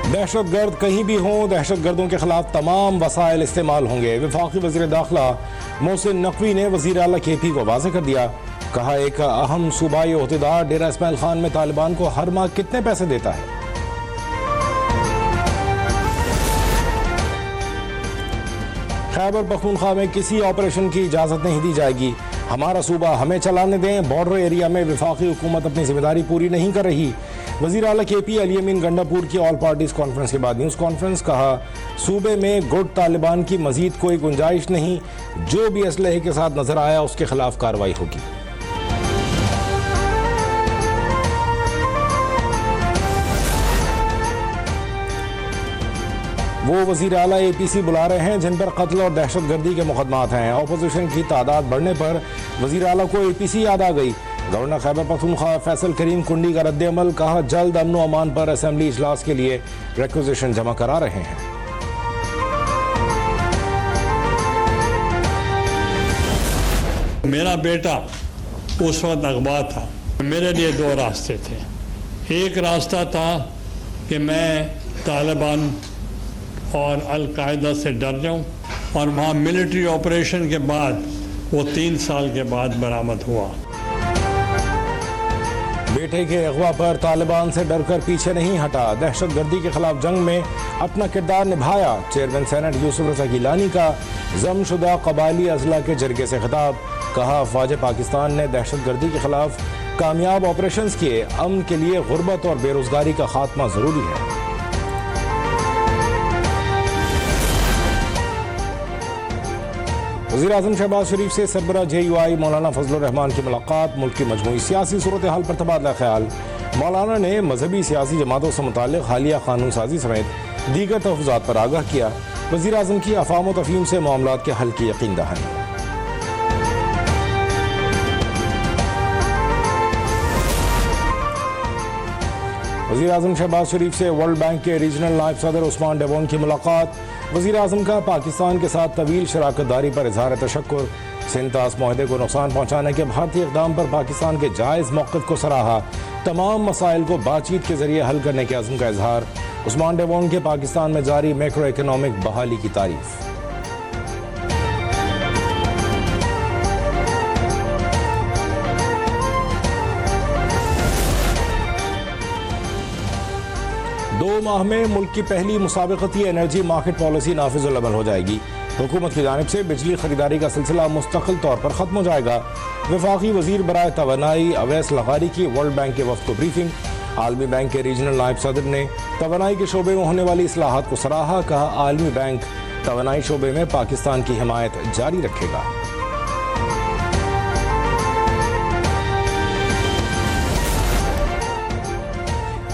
दहशत गर्द कहीं भी हों, दहशत गर्दों के खिलाफ तमाम वसाइल इस्तेमाल होंगे। वफाकी वज़ीर दाखिला मोहसिन नकवी ने वज़ीर आला KP को वाज़ेह कर दिया। कहा, एक अहम सूबाई ओहदेदार डेरा इस्माइल खान में तालिबान को हर माह कितने पैसे देता है। खैबर पख्तूनख्वा में किसी ऑपरेशन की इजाज़त नहीं दी जाएगी। हमारा सूबा हमें चलाने दें। बॉर्डर एरिया में वफाकी हुकूमत अपनी जिम्मेदारी पूरी नहीं कर रही। वज़ीर आला KP अली अमीन गंडापुर की ऑल पार्टीज कॉन्फ्रेंस के बाद न्यूज़ कॉन्फ्रेंस। कहा, सूबे में गुट तालिबान की मजीद कोई गुंजाइश नहीं। जो भी असलहे के साथ नजर आया उसके खिलाफ कार्रवाई होगी। वो वज़ीर आला APC बुला रहे हैं जिन पर कत्ल और दहशत गर्दी के मुकदमात हैं। अपोजिशन की तादाद बढ़ने पर वज़ीर आला को APC याद आ गई। गवर्नर खैबर पख्तूनख्वा फैसल करीम कुंडी का रद्द-ए-अमल। कहा, जल्द अमन व अमान पर असेंबली इजलास के लिए रिक्विजिशन जमा करा रहे हैं। मेरा बेटा उस वक्त अगवा था। मेरे लिए दो रास्ते थे। एक रास्ता था कि मैं तालिबान और अलकायदा से डर जाऊं, और वहाँ मिलिट्री ऑपरेशन के बाद वो 3 साल के बाद बरामद हुआ। बेटे के अगवा पर तालिबान से डरकर पीछे नहीं हटा। दहशत गर्दी के खिलाफ जंग में अपना किरदार निभाया। चेयरमैन सेनेट यूसुफ रज़ा गिलानी का जमशुदा कबायली अजला के जरगे से खिताब। कहा, अफवाज पाकिस्तान ने दहशत गर्दी के खिलाफ कामयाब ऑपरेशंस किए। अमन के लिए गुर्बत और बेरोजगारी का खात्मा जरूरी है। वज़ीर आज़म शहबाज शरीफ से सरबराह JUI मौलाना फजलुर रहमान की मुलाकात। मुल्क की मजमूई सियासी सूरत हाल पर तबादला ख्याल। मौलाना ने मजहबी सियासी जमातों से मुताल्लिक़ हालिया कानून साजी समेत दीगर तहफ़्फ़ुज़ात पर आगाह किया। वज़ीर आज़म की अफ़ाम व तफ़हीम से मामलात के हल की यकीन दहानी। वज़ीर आज़म शहबाज शरीफ से वर्ल्ड बैंक के रीजनल नायब सदर उस्मान डेवोन की मुलाकात। वज़ीर आज़म का पाकिस्तान के साथ तवील शराकतदारी पर इज़हार तशक्कुर। सिंतास माहदे को नुकसान पहुँचाने के भारतीय इक़दाम पर पाकिस्तान के जायज़ मौक़िफ़ को सराहा। तमाम मसाइल को बातचीत के ज़रिए हल करने के अज़्म का इज़हार। उस्मान डेवोन के पाकिस्तान में जारी मैक्रो इकनॉमिक बहाली की तारीफ़। दो माह में मुल्क की पहली मुसाबिकती एनर्जी मार्केट पॉलिसी नाफिजुल अमल हो जाएगी। हुकूमत की जानिब से बिजली खरीदारी का सिलसिला मुस्तकिल तौर पर ख़त्म हो जाएगा। वफाकी वज़ीर बराए तवानाई अवैस लगारी की वर्ल्ड बैंक के वफ़द को ब्रीफिंग। आलमी बैंक के रीजनल नायब सदर ने तवानाई के शोबे में होने वाली इस्लाहात को सराहा। कहा, आलमी बैंक तवानाई शोबे में पाकिस्तान की हिमायत जारी रखेगा।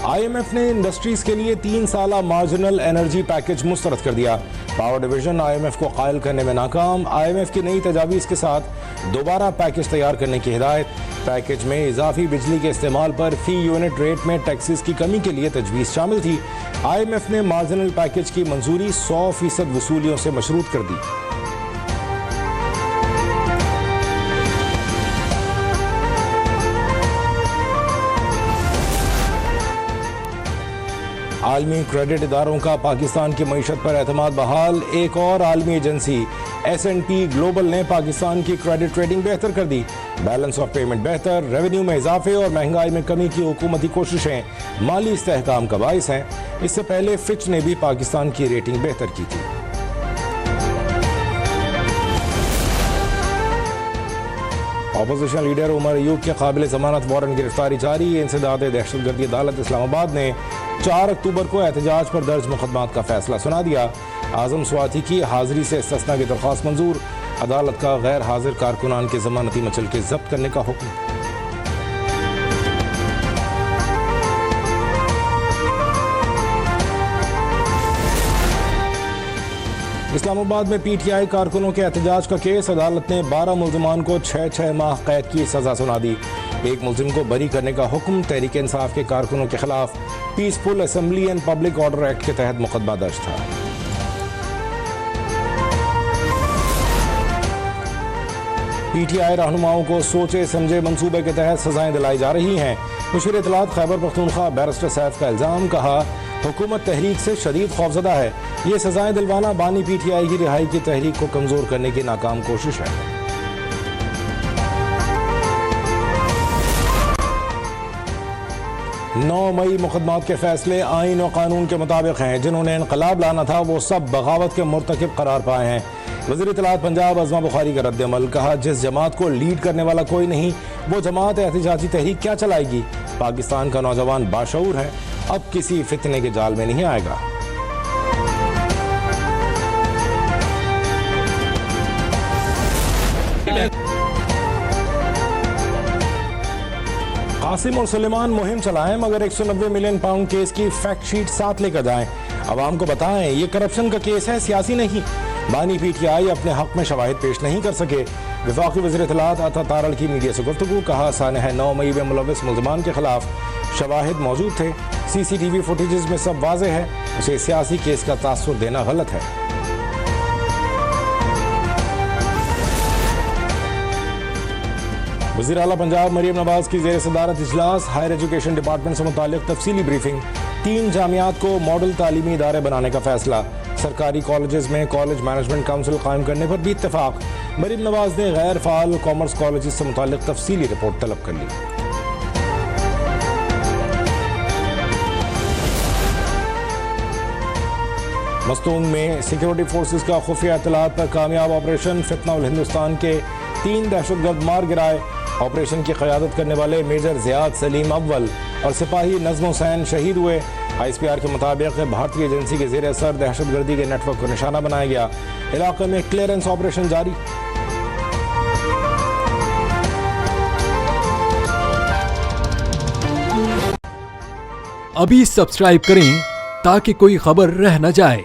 IMF ने इंडस्ट्रीज के लिए 3 साला मार्जिनल एनर्जी पैकेज मुस्तरद कर दिया। पावर डिवीजन IMF को कायल करने में नाकाम। IMF की नई तजावीज़ के साथ दोबारा पैकेज तैयार करने की हिदायत। पैकेज में इजाफी बिजली के इस्तेमाल पर फी यूनिट रेट में टैक्सेस की कमी के लिए तजवीज़ शामिल थी। IMF ने मार्जिनल पैकेज की मंजूरी 100% वसूलियों से मशरूत कर दी। आलमी क्रेडिट इदारों का पाकिस्तान की मईशत पर एतमाद बहाल। एक और आलमी एजेंसी S&P ग्लोबल ने पाकिस्तान की क्रेडिट रेटिंग बेहतर कर दी। बैलेंस ऑफ पेमेंट बेहतर, रेवेन्यू में इजाफे और महंगाई में कमी की हुकूमती कोशिशें माली इस्तेहकाम का बाइस हैं। इससे पहले फिच ने भी पाकिस्तान की रेटिंग बेहतर की थी। अपोजिशन लीडर उमर अयूब के काबिल जमानत वारंट गिरफ्तारी जारी। इंसदाद दहशतगर्दी अदालत इस्लामाबाद ने 4 अक्टूबर को एहतजाज पर दर्ज मुकदमात का फैसला सुना दिया। आजम स्वाति की हाजिरी से इस्तिस्ना की दरख्वास्त मंजूर। अदालत का गैर हाजिर कारकुनान के जमानती मचल के जब्त करने का हुक्म। इस्लामाबाद में PTI कारकुनों के एहतजाज का केस। अदालत ने 12 मुल्ज़िमान को 6 माह कैद की सजा सुना दी। एक मुल्ज़िम को बरी करने का हुक्म। तहरीक इंसाफ के कारकुनों के खिलाफ peaceful assembly and public order act के तहत मुकदमा दर्ज था। PTI रहनुमाओं को सोचे समझे मंसूबे के तहत सजाएं दिलाई जा रही हैं। मुशीर इत्तलात खैबर पख्तूनख्वा बैरिस्टर सैफ का इल्ज़ाम। कहा, हुकूमत तहरीक से शदीद खौफजदा है। ये सजाएं दिलवाना बानी PTI की रिहाई की तहरीक को कमजोर करने की नाकाम कोशिश है। 9 मई मुकदमात के फैसले आइन और कानून के मुताबिक हैं। जिन्होंने इनकलाब लाना था वो सब बगावत के मुर्तकिब करार पाए हैं। वज़ीर इत्तलात पंजाब अज़मा बुखारी का रद्द-ए-अमल, कहा जिस जमात को लीड करने वाला कोई नहीं वो जमात एहतिजाजी तहरीक क्या चलाएगी। पाकिस्तान का नौजवान बाशऊर है, अब किसी फितने के जाल में नहीं आएगा। कासिम और सुलेमान मुहिम चलाएं मगर 190 मिलियन पाउंड केस की फैक्ट शीट साथ लेकर जाएं। अवाम को बताएं ये करप्शन का केस है, सियासी नहीं। बानी PTI अपने हक में शवाहिद पेश नहीं कर सके। वफाकी वज़ीर इत्तलात अता तारड़ की मीडिया से गुफ्तगू, कहा सानह 9 मई में मुलव्विस मुल्ज़मान के खिलाफ शवाहिद मौजूद थे। CCTV फुटेजेस में सब वाज़ेह है, उसे सियासी केस का तासुर देना गलत है। वज़ीर आला पंजाब मरियम नवाज की ज़ेर सदारत इजलास, हायर एजुकेशन डिपार्टमेंट से मुताल्लिक तफसीली ब्रीफिंग। 3 जामियात को मॉडल तालीमी इदारे बनाने का फैसला। सरकारी कॉलेजेस में कॉलेज मैनेजमेंट काउंसिल कायम करने पर भी इत्तेफाक। मरियम नवाज ने गैर फाल कॉमर्स कॉलेज से मुताल्लिक तफसीली रिपोर्ट तलब कर ली। मस्तूंग में सिक्योरिटी फोर्सेस का खुफिया इत्तलात पर कामयाब ऑपरेशन। फितना उल हिंदुस्तान के 3 दहशतगर्द मार गिराए। ऑपरेशन की क़यादत करने वाले मेजर ज़ियाद सलीम अव्वल और सिपाही नज़्म हुसैन शहीद हुए। ISPR के मुताबिक भारतीय एजेंसी के ज़ेर असर दहशतगर्दी के नेटवर्क को निशाना बनाया गया। इलाके में क्लियरेंस ऑपरेशन जारी। अभी सब्सक्राइब करें ताकि कोई खबर रह न जाए।